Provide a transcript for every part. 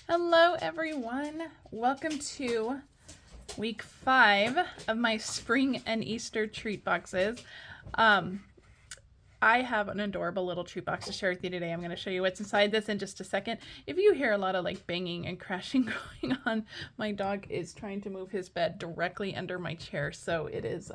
Hello everyone, welcome to week 5 of my spring and Easter treat boxes. I have an adorable little treat box to share with you today. I'm going to show you what's inside this in just a second. If you hear a lot of like banging and crashing going on, my dog is trying to move his bed directly under my chair, so it is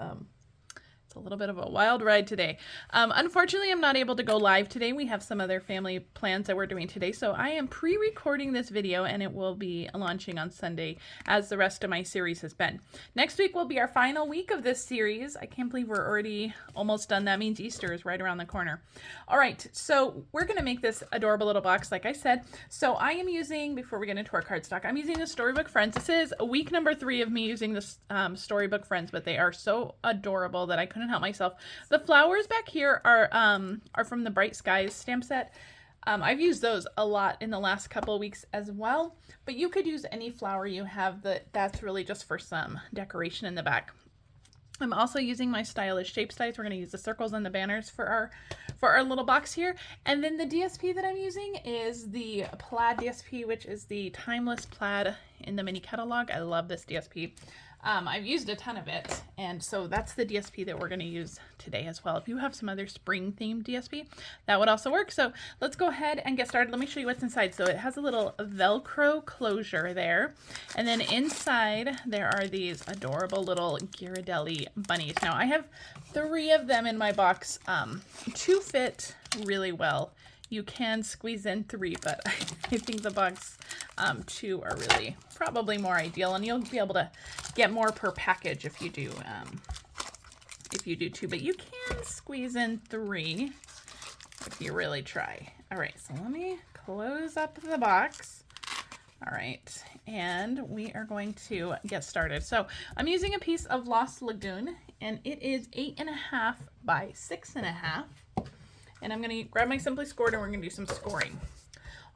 it's a little bit of a wild ride today. Unfortunately, I'm not able to go live today. We have some other family plans that we're doing today, so I am pre-recording this video and it will be launching on Sunday as the rest of my series has been. Next week will be our final week of this series. I can't believe we're already almost done. That means Easter is right around the corner. All right, so we're going to make this adorable little box, like I said. So I am using, before we get into our cardstock, I'm using the Storybook Friends. This is week number 3 of me using this Storybook Friends, but they are so adorable that I couldn't help myself. The flowers back here are from the Bright Skies stamp set. I've used those a lot in the last couple of weeks as well, but you could use any flower you have that's really just for some decoration in the back. I'm also using my stylish shape dies. We're going to use the circles and the banners for our little box here. And then the DSP that I'm using is the plaid DSP, which is the timeless plaid in the mini catalog. I love this DSP. I've used a ton of it, and so that's the DSP that we're going to use today as well. If you have some other spring themed DSP, that would also work. So let's go ahead and get started. Let me show you what's inside. So it has a little Velcro closure there, and then inside there are these adorable little Ghirardelli bunnies. Now I have 3 of them in my box. 2 fit really well. You can squeeze in 3, but I think the box 2 are really probably more ideal, and you'll be able to get more per package if you do 2, but you can squeeze in 3 if you really try. All right, so let me close up the box. All right, and we are going to get started. So I'm using a piece of Lost Lagoon, and it is 8.5 by 6.5. And I'm going to grab my Simply Scored and we're going to do some scoring.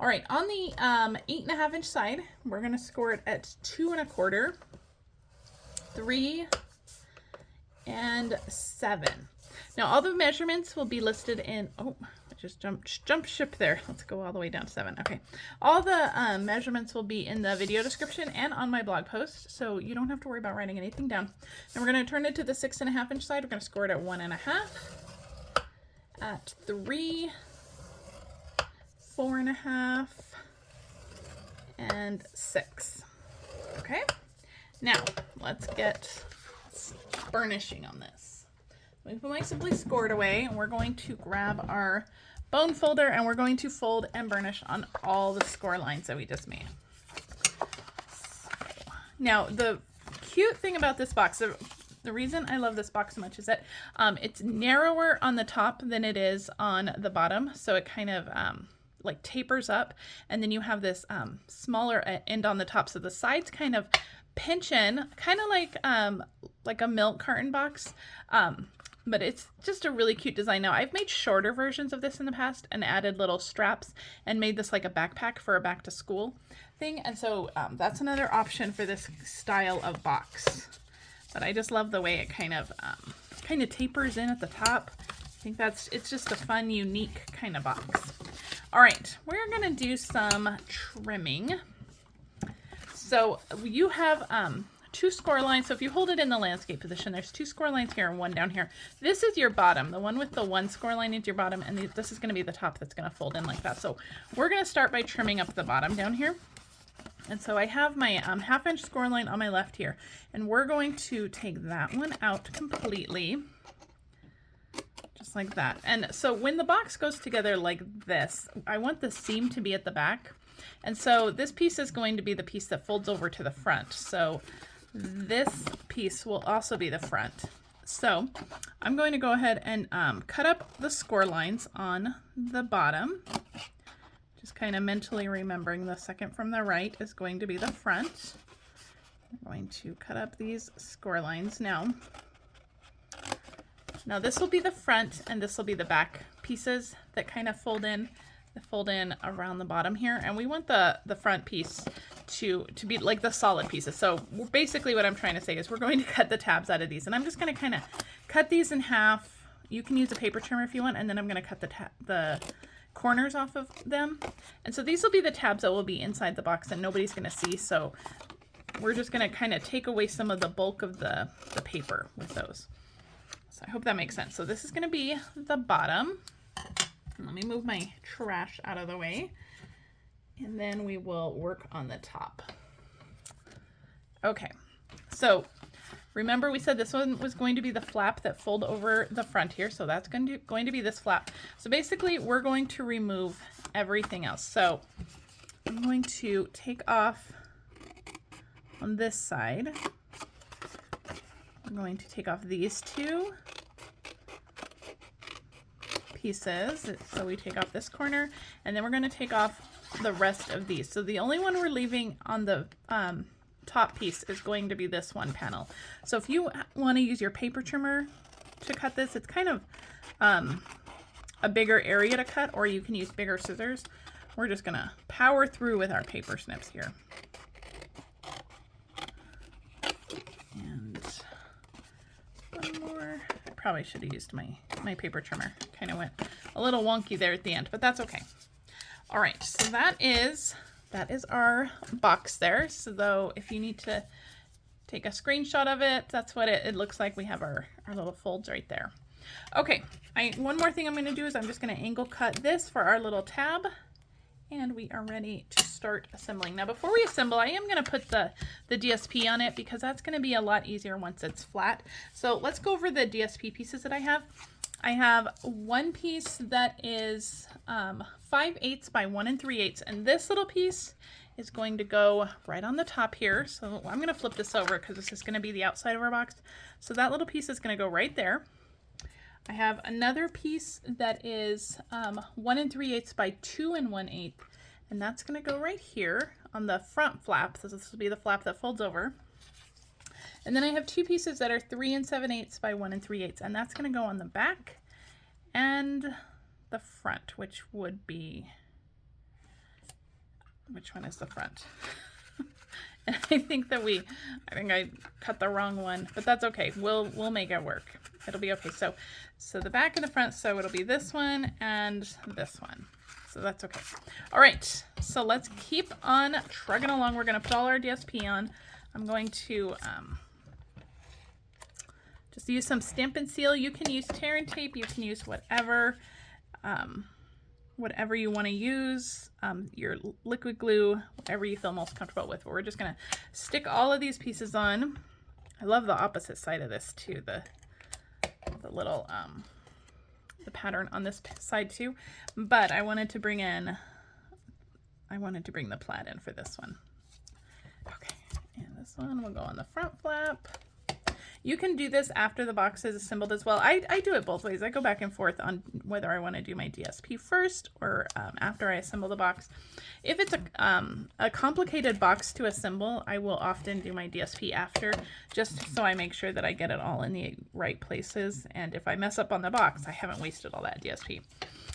All right, on the 8.5 inch side, we're going to score it at 2 1/4, 3, and 7. Now all the measurements will be listed in, oh, I just jumped ship there. Let's go all the way down to 7. Okay, all the measurements will be in the video description and on my blog post, so you don't have to worry about writing anything down. And we're going to turn it to the 6.5 inch side. We're going to score it at 1.5. At 3, 4.5, and 6. Okay, now let's get burnishing on this. Let me put my Simply Scored away, and we're going to grab our bone folder and we're going to fold and burnish on all the score lines that we just made. So, now the cute thing about this box, the reason I love this box so much is that it's narrower on the top than it is on the bottom. So it kind of like tapers up, and then you have this smaller end on the top. So the sides kind of pinch in, kind of like a milk carton box. But it's just a really cute design. Now I've made shorter versions of this in the past and added little straps and made this like a backpack for a back to school thing. And so that's another option for this style of box. But I just love the way it kind of tapers in at the top. I think it's just a fun, unique kind of box. All right, we're gonna do some trimming. So you have 2 score lines. So if you hold it in the landscape position, there's 2 score lines here and 1 down here. This is your bottom. The one with the 1 score line is your bottom, and this is gonna be the top that's gonna fold in like that. So we're gonna start by trimming up the bottom down here. And so I have my 1/2 inch score line on my left here, and we're going to take that one out completely, just like that. And so when the box goes together like this, I want the seam to be at the back. And so this piece is going to be the piece that folds over to the front. So this piece will also be the front. So I'm going to go ahead and cut up the score lines on the bottom. Just kind of mentally remembering the second from the right is going to be the front. I'm going to cut up these score lines now. Now this will be the front and this will be the back pieces that kind of fold in around the bottom here. And we want the front piece to be like the solid pieces. So basically what I'm trying to say is we're going to cut the tabs out of these, and I'm just going to kind of cut these in half. You can use a paper trimmer if you want, and then I'm going to cut the corners off of them. And so these will be the tabs that will be inside the box and nobody's going to see. So we're just going to kind of take away some of the bulk of the paper with those. So I hope that makes sense. So this is going to be the bottom. Let me move my trash out of the way. And then we will work on the top. Okay, so remember we said this one was going to be the flap that fold over the front here. So that's going to be this flap. So basically we're going to remove everything else. So I'm going to take off on this side. I'm going to take off these two pieces. So we take off this corner and then we're going to take off the rest of these. So the only one we're leaving on the top piece is going to be this one panel. So if you want to use your paper trimmer to cut this, it's kind of a bigger area to cut, or you can use bigger scissors. We're just going to power through with our paper snips here. And one more. I probably should have used my paper trimmer. Kind of went a little wonky there at the end, but that's okay. All right, so that is our box there. So though, if you need to take a screenshot of it, that's what it looks like. We have our little folds right there. Okay, one more thing I'm going to do is I'm just going to angle cut this for our little tab, and we are ready to start assembling. Now before we assemble, I am going to put the DSP on it because that's going to be a lot easier once it's flat. So let's go over the DSP pieces that I have. I have one piece that is 5/8 by 1 3/8, and this little piece is going to go right on the top here. So I'm going to flip this over because this is going to be the outside of our box. So that little piece is going to go right there. I have another piece that is 1 3/8 by 2 1/8, and that's going to go right here on the front flap. So this will be the flap that folds over. And then I have two pieces that are 3 7/8 by 1 3/8, and that's going to go on the back and the front, which would be, which one is the front? And I think I cut the wrong one, but that's okay. We'll make it work. It'll be okay. So the back and the front, so it'll be this one and this one. So that's okay. All right, so let's keep on trugging along. We're going to put all our DSP on. I'm going to just use some Stampin' Seal. You can use tear and tape. You can use whatever you want to use, your liquid glue, whatever you feel most comfortable with. But we're just going to stick all of these pieces on. I love the opposite side of this too, the little the pattern on this side too. But I wanted to bring the plaid in for this one. Okay, and this one will go on the front flap. You can do this after the box is assembled as well. I do it both ways. I go back and forth on whether I want to do my DSP first or after I assemble the box. If it's a complicated box to assemble, I will often do my DSP after, just so I make sure that I get it all in the right places. And if I mess up on the box, I haven't wasted all that DSP.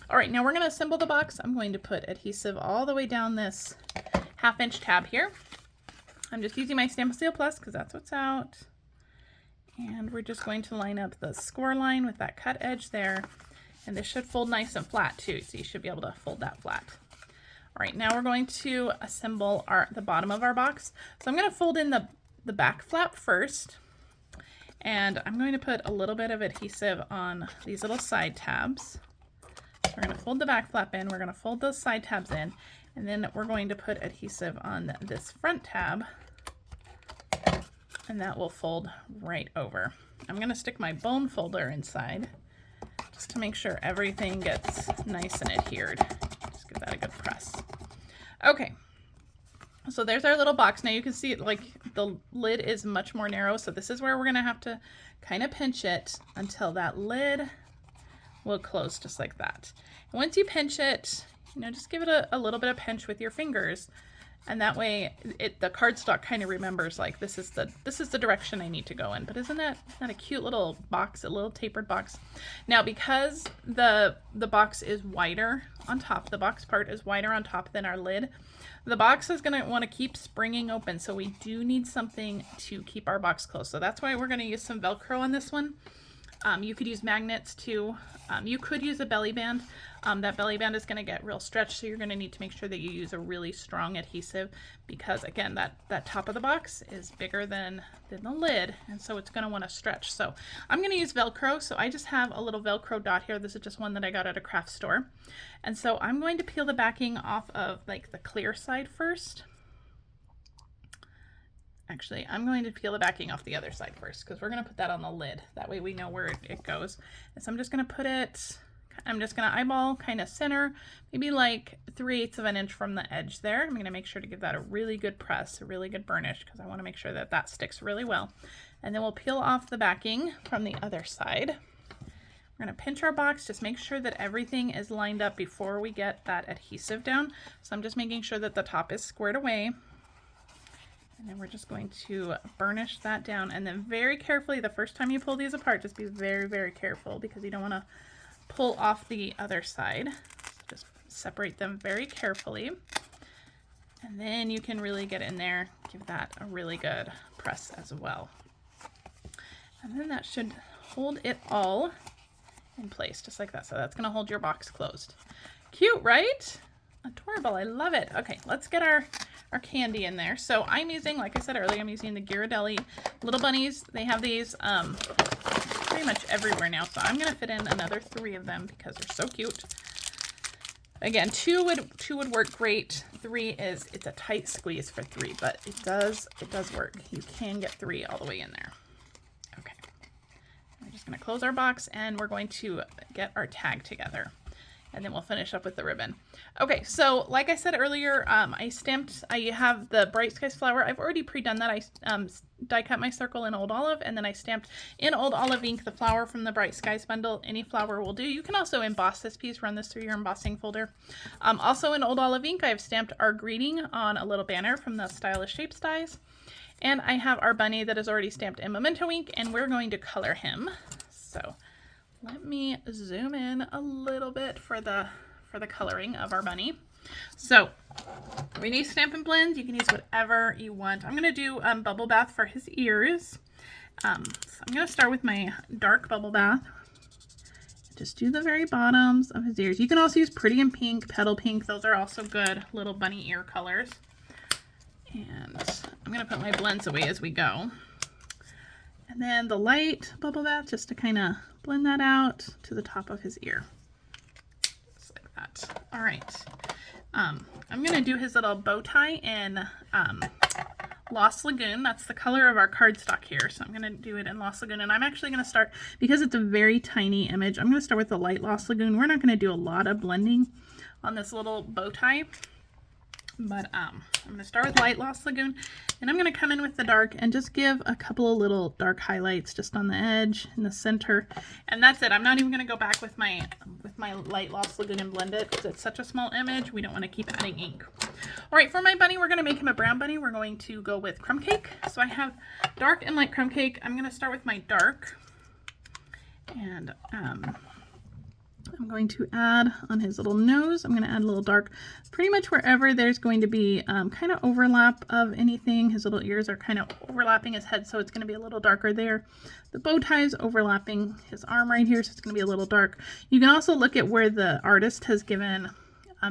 All right, now we're going to assemble the box. I'm going to put adhesive all the way down this 1/2 inch tab here. I'm just using my Stampin' Seal Plus because that's what's out. And we're just going to line up the score line with that cut edge there. And this should fold nice and flat too, so you should be able to fold that flat. All right, now we're going to assemble the bottom of our box. So I'm going to fold in the back flap first. And I'm going to put a little bit of adhesive on these little side tabs. So we're going to fold the back flap in, we're going to fold those side tabs in, and then we're going to put adhesive on this front tab. And that will fold right over. I'm going to stick my bone folder inside just to make sure everything gets nice and adhered. Just give that a good press. Okay, so there's our little box. Now you can see like the lid is much more narrow, so this is where we're going to have to kind of pinch it until that lid will close just like that. And once you pinch it, just give it a little bit of pinch with your fingers. And that way the cardstock kind of remembers like this is the direction I need to go in. But isn't that a cute little box, a little tapered box? Now because the box is wider on top, the box part is wider on top than our lid, the box is going to want to keep springing open. So we do need something to keep our box closed. So that's why we're going to use some Velcro on this one. You could use magnets too. You could use a belly band. That belly band is going to get real stretched, so you're going to need to make sure that you use a really strong adhesive because, again, that top of the box is bigger than the lid, and so it's going to want to stretch. So I'm going to use Velcro. So I just have a little Velcro dot here. This is just one that I got at a craft store. And so I'm going to peel the backing off of like the clear side first. Actually, I'm going to peel the backing off the other side first because we're going to put that on the lid. That way we know where it goes. And so I'm just going to put it, I'm just going to eyeball kind of center, maybe like 3/8 of an inch from the edge there. I'm going to make sure to give that a really good press, a really good burnish, because I want to make sure that that sticks really well. And then we'll peel off the backing from the other side. We're going to pinch our box, just make sure that everything is lined up before we get that adhesive down. So I'm just making sure that the top is squared away. And then we're just going to burnish that down. And then very carefully, the first time you pull these apart, just be very, very careful because you don't want to pull off the other side. So just separate them very carefully. And then you can really get in there, give that a really good press as well. And then that should hold it all in place, just like that. So that's going to hold your box closed. Cute, right? Adorable. I love it. Okay, let's get our candy in there. So I'm using, like I said earlier, I'm using the Ghirardelli little bunnies. They have these pretty much everywhere now. So I'm going to fit in another 3 of them because they're so cute. Again, two would work great. 3 is, it's a tight squeeze for 3, but it does work. You can get 3 all the way in there. Okay. We're just going to close our box and we're going to get our tag together. And then we'll finish up with the ribbon. Okay, so like I said earlier, I have the Bright Skies flower. I've already pre-done that. I die cut my circle in Old Olive, and then I stamped in Old Olive ink the flower from the Bright Skies bundle. Any flower will do. You can also emboss this piece, run this through your embossing folder. Also in Old Olive ink, I've stamped our greeting on a little banner from the Stylish Shapes dies. And I have our bunny that is already stamped in Memento ink, and we're going to color him. So let me zoom in a little bit for the coloring of our bunny. So we need Stampin' Blends. You can use whatever you want. I'm going to do Bubble Bath for his ears. So I'm going to start with my dark Bubble Bath. Just do the very bottoms of his ears. You can also use Pretty in Pink, Petal Pink. Those are also good little bunny ear colors. And I'm going to put my blends away as we go. And then the light Bubble Bath, just to kind of blend that out to the top of his ear. Just like that. All right. I'm going to do his little bow tie in Lost Lagoon. That's the color of our cardstock here. So I'm going to do it in Lost Lagoon. And I'm actually going to start, because it's a very tiny image, I'm going to start with the light Lost Lagoon. We're not going to do a lot of blending on this little bow tie. But I'm going to start with light Lost Lagoon, and I'm going to come in with the dark and just give a couple of little dark highlights just on the edge in the center, and that's it. I'm not even going to go back with my light Lost Lagoon and blend it because it's such a small image. We don't want to keep adding ink. All right, for my bunny, we're going to make him a brown bunny. We're going to go with crumb cake. So I have dark and light crumb cake. I'm going to start with my dark, and I'm going to add on his little nose, I'm going to add a little dark pretty much wherever there's going to be kind of overlap of anything. His little ears are kind of overlapping his head, so it's going to be a little darker there. The bow tie is overlapping his arm right here, so it's going to be a little dark. You can also look at where the artist has given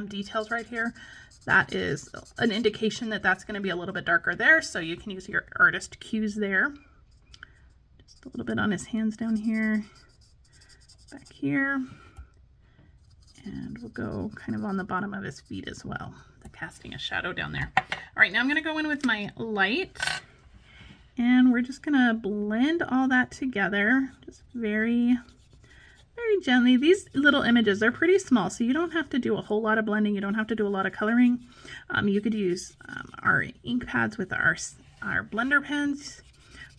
details right here. That is an indication that that's going to be a little bit darker there, so you can use your artist cues there. Just a little bit on his hands down here, back here. And we'll go kind of on the bottom of his feet as well, casting a shadow down there. All right, now I'm going to go in with my light, and we're just going to blend all that together, just very, very gently. These little images, they're pretty small, so you don't have to do a whole lot of blending. You don't have to do a lot of coloring. You could use our ink pads with our blender pens,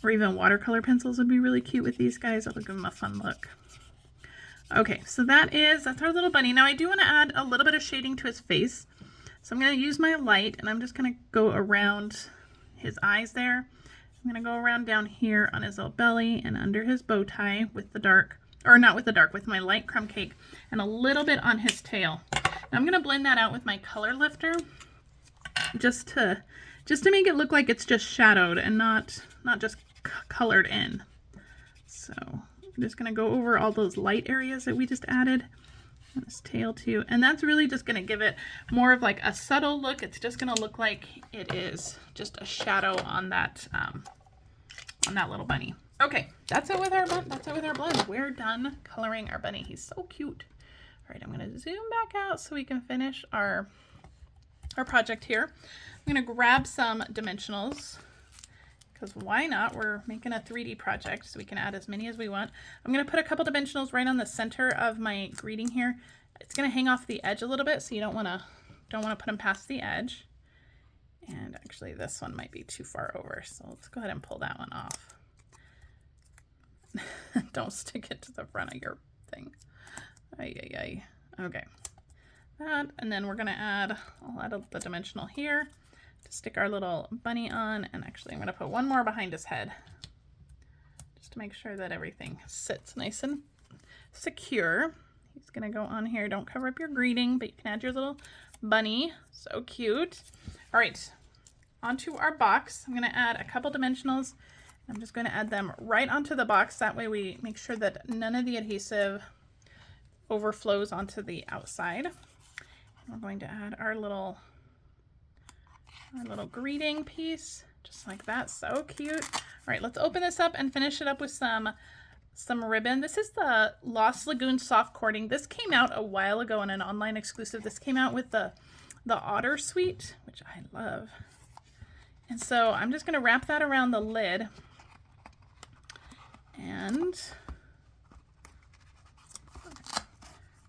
or even watercolor pencils would be really cute with these guys. That'll give them a fun look. Okay, so that's our little bunny. Now I do want to add a little bit of shading to his face. So I'm going to use my light, and I'm just going to go around his eyes there. I'm going to go around down here on his little belly and under his bow tie with the dark, or not with the dark, with my light crumb cake, and a little bit on his tail. Now I'm going to blend that out with my color lifter just to make it look like it's just shadowed and not just colored in. So I'm just going to go over all those light areas that we just added. And this tail too. And that's really just going to give it more of like a subtle look. It's just going to look like it is just a shadow on that little bunny. Okay, that's it with our blend. We're done coloring our bunny. He's so cute. All right, I'm going to zoom back out so we can finish our project here. I'm going to grab some dimensionals because why not? We're making a 3D project so we can add as many as we want. I'm going to put a couple dimensionals right on the center of my greeting here. It's going to hang off the edge a little bit, so you don't want to put them past the edge. And actually this one might be too far over, so let's go ahead and pull that one off. Don't stick it to the front of your thing. Ay. Okay. That, and then we're going to add, I'll add the dimensional here to stick our little bunny on, and actually I'm going to put one more behind his head just to make sure that everything sits nice and secure. He's going to go on here. Don't cover up your greeting, but you can add your little bunny. So cute. All right, onto our box. I'm going to add a couple dimensionals. I'm just going to add them right onto the box. That way we make sure that none of the adhesive overflows onto the outside. And we're going to add our little greeting piece, just like that. So cute. All right, let's open this up and finish it up with some ribbon. This is the Lost Lagoon soft cording. This came out a while ago in an online exclusive. This came out with the Otter Suite, which I love. And so I'm just going to wrap that around the lid and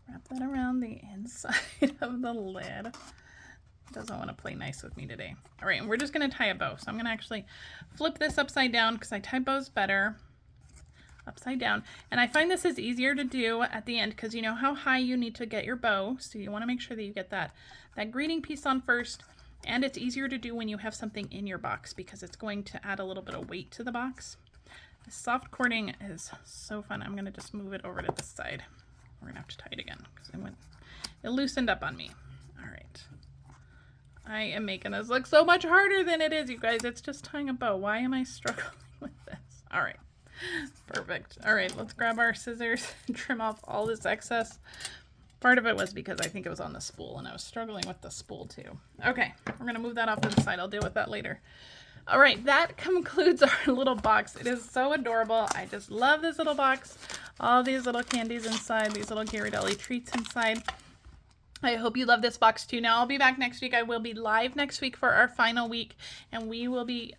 wrap that around the inside of the lid. Doesn't want to play nice with me today. All right, and we're just going to tie a bow. So I'm going to actually flip this upside down because I tie bows better upside down. And I find this is easier to do at the end because you know how high you need to get your bow. So you want to make sure that you get that greeting piece on first. And it's easier to do when you have something in your box because it's going to add a little bit of weight to the box. The soft cording is so fun. I'm going to just move it over to this side. We're going to have to tie it again because it loosened up on me. All right. I am making this look so much harder than it is, you guys. It's just tying a bow. Why am I struggling with this? All right. Perfect. All right, let's grab our scissors and trim off all this excess. Part of it was because I think it was on the spool, and I was struggling with the spool too. Okay, we're going to move that off to the side. I'll deal with that later. All right, that concludes our little box. It is so adorable. I just love this little box. All these little candies inside, these little Ghirardelli treats inside. I hope you love this box too. Now I'll be back next week. I will be live next week for our final week, and we will be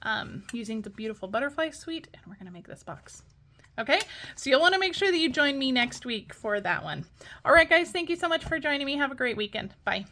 using the beautiful butterfly suite, and we're going to make this box. Okay, so you'll want to make sure that you join me next week for that one. All right, guys, thank you so much for joining me. Have a great weekend. Bye.